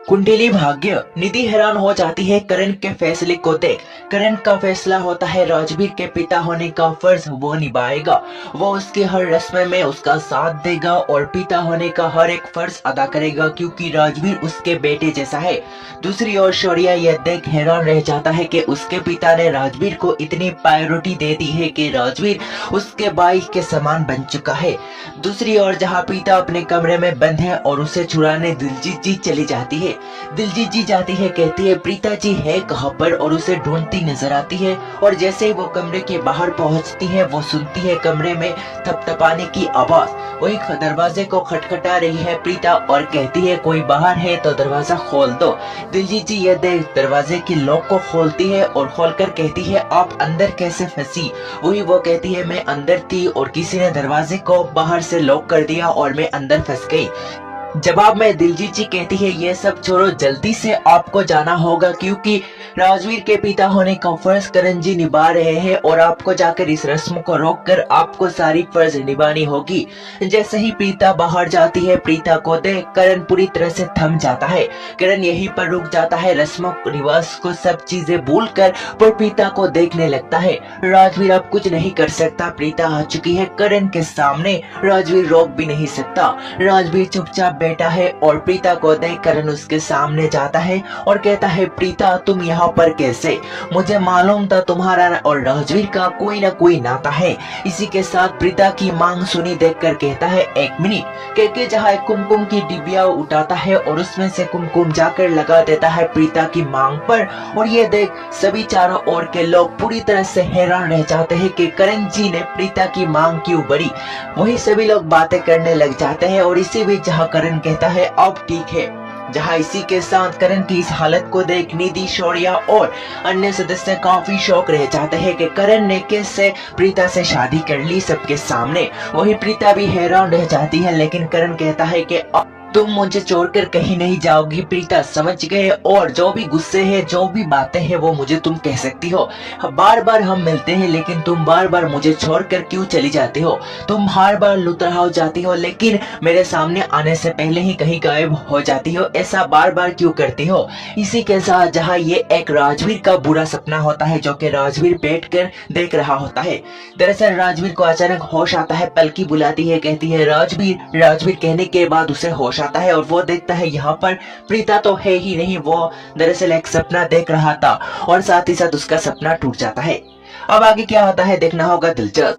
कुंडली भाग्य। निधि हैरान हो जाती है करण के फैसले को देख। करण का फैसला होता है राजवीर के पिता होने का फर्ज वो निभाएगा। वो उसकी हर रस्म में उसका साथ देगा और पिता होने का हर एक फर्ज अदा करेगा क्योंकि राजवीर उसके बेटे जैसा है। दूसरी ओर शौर्य यह देख हैरान रह जाता है कि उसके पिता ने राजवीर को इतनी प्रायोरिटी दे दी है कि राजवीर उसके भाई के समान बन चुका है। दूसरी ओर जहाँ पिता अपने कमरे में बंद है और उसे छुड़ाने दिलजीत जी चली जाती है। दिलजीत जी जाती है, कहती है प्रीता जी है कहाँ पर, और उसे ढूंढती नजर आती है। और जैसे ही वो कमरे के बाहर पहुंचती है वो सुनती है कमरे में थपथपाने की आवाज। वही दरवाजे को खटखटा रही है प्रीता और कहती है कोई बाहर है तो दरवाजा खोल दो। दिलजीत जी यह देख दरवाजे की लॉक को खोलती है और खोलकर कहती है आप अंदर कैसे फंसी। वही वो कहती है मैं अंदर थी और किसी ने दरवाजे को बाहर से लॉक कर दिया और मैं अंदर फंस गई। जवाब में दिलजीत जी कहती है ये सब छोड़ो, जल्दी से आपको जाना होगा क्योंकि राजवीर के पिता होने का फर्ज करण जी निभा रहे हैं और आपको जाकर इस रस्म को रोककर आपको सारी फर्ज निभानी होगी। जैसे ही प्रीता बाहर जाती है प्रीता को देख करण पूरी तरह से थम जाता है। करण यहीं पर रुक जाता है, रस्म रिवाज को सब चीजें भूल कर पर प्रीता को देखने लगता है। राजवीर अब कुछ नहीं कर सकता, प्रीता आ चुकी है करण के सामने, राजवीर रोक भी नहीं सकता। राजवीर चुपचाप बैठा है और प्रीता को देख करण उसके सामने जाता है और कहता है प्रीता तुम यहाँ पर कैसे? मुझे मालूम था तुम्हारा और राजवीर का कोई ना कोई नाता है। इसी के साथ प्रीता की मांग सुनी देखकर कहता है एक मिनट, कहके जहाँ एक कुमकुम की डिबिया उठाता है और उसमें से कुमकुम जाकर लगा देता है प्रीता की मांग पर। और ये देख सभी चारों ओर के लोग पूरी तरह से हैरान रह जाते हैं कि करण जी ने प्रीता की मांग क्यों बढ़ी। वही सभी लोग बातें करने लग जाते हैं और इसी बीच जहाँ करण कहता है अब ठीक है। जहां इसी के साथ करण की इस हालत को देख निधि, शौर्य और अन्य सदस्य काफी शौक रह जाते हैं कि करण ने कैसे प्रीता से शादी कर ली सबके सामने। वही प्रीता भी हैरान रह जाती है लेकिन करण कहता है कि तुम मुझे छोड़कर कहीं नहीं जाओगी प्रीता, समझ गए? और जो भी गुस्से है जो भी बातें हैं वो मुझे तुम कह सकती हो। बार बार हम मिलते हैं लेकिन तुम बार बार मुझे छोड़कर क्यों चली जाती हो? तुम हर बार लुत्रा हो जाती हो लेकिन मेरे सामने आने से पहले ही कहीं गायब हो जाती हो, ऐसा बार बार क्यों करती हो? इसी के साथ जहाँ ये एक राजवीर का बुरा सपना होता है जो कि राजवीर बैठकर देख रहा होता है। दरअसल राजवीर को अचानक होश आता है, पलकी बुलाती है, कहती है राजवीर। राजवीर कहने के बाद उसे होश आता है और वो देखता है यहाँ पर प्रीता तो है ही नहीं, वो दरअसल एक सपना देख रहा था और साथ ही साथ उसका सपना टूट जाता है। अब आगे क्या होता है देखना होगा दिलचस्प।